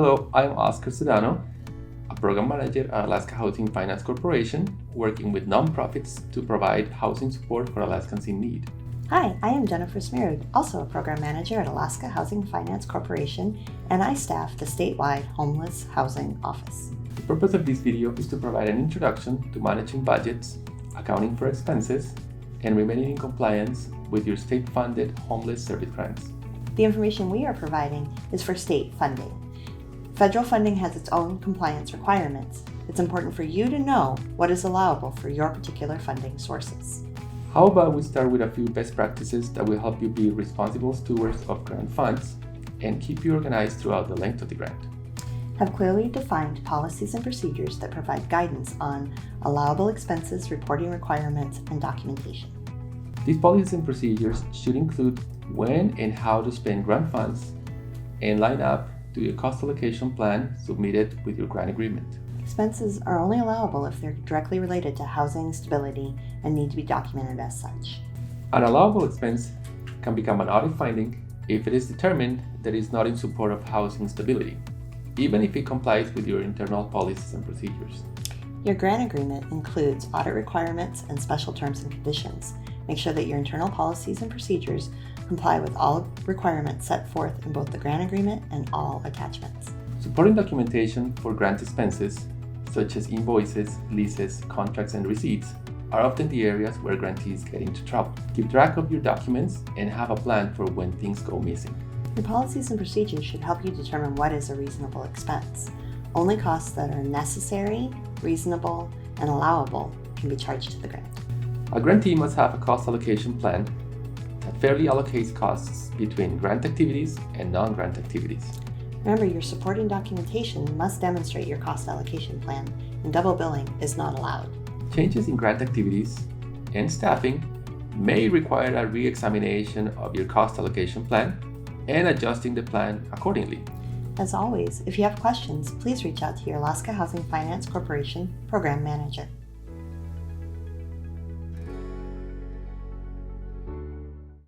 Hello, I'm Oscar Sedano, a program manager at Alaska Housing Finance Corporation, working with nonprofits to provide housing support for Alaskans in need. Hi, I am Jennifer Smirud, also a program manager at Alaska Housing Finance Corporation, and I staff the statewide Homeless Housing Office. The purpose of this video is to provide an introduction to managing budgets, accounting for expenses, and remaining in compliance with your state-funded homeless service grants. The information we are providing is for state funding. Federal funding has its own compliance requirements. It's important for you to know what is allowable for your particular funding sources. How about we start with a few best practices that will help you be responsible stewards of grant funds and keep you organized throughout the length of the grant. Have clearly defined policies and procedures that provide guidance on allowable expenses, reporting requirements, and documentation. These policies and procedures should include when and how to spend grant funds and line up to your cost allocation plan submitted with your grant agreement. Expenses are only allowable if they're directly related to housing stability and need to be documented as such. An allowable expense can become an audit finding if it is determined that it is not in support of housing stability, even if it complies with your internal policies and procedures. Your grant agreement includes audit requirements and special terms and conditions. Make sure that your internal policies and procedures comply with all requirements set forth in both the grant agreement and all attachments. Supporting documentation for grant expenses, such as invoices, leases, contracts, and receipts, are often the areas where grantees get into trouble. Keep track of your documents and have a plan for when things go missing. Your policies and procedures should help you determine what is a reasonable expense. Only costs that are necessary, reasonable, and allowable can be charged to the grant. A grantee must have a cost allocation plan that fairly allocates costs between grant activities and non-grant activities. Remember, your supporting documentation must demonstrate your cost allocation plan, and double billing is not allowed. Changes in grant activities and staffing may require a re-examination of your cost allocation plan and adjusting the plan accordingly. As always, if you have questions, please reach out to your Alaska Housing Finance Corporation program manager.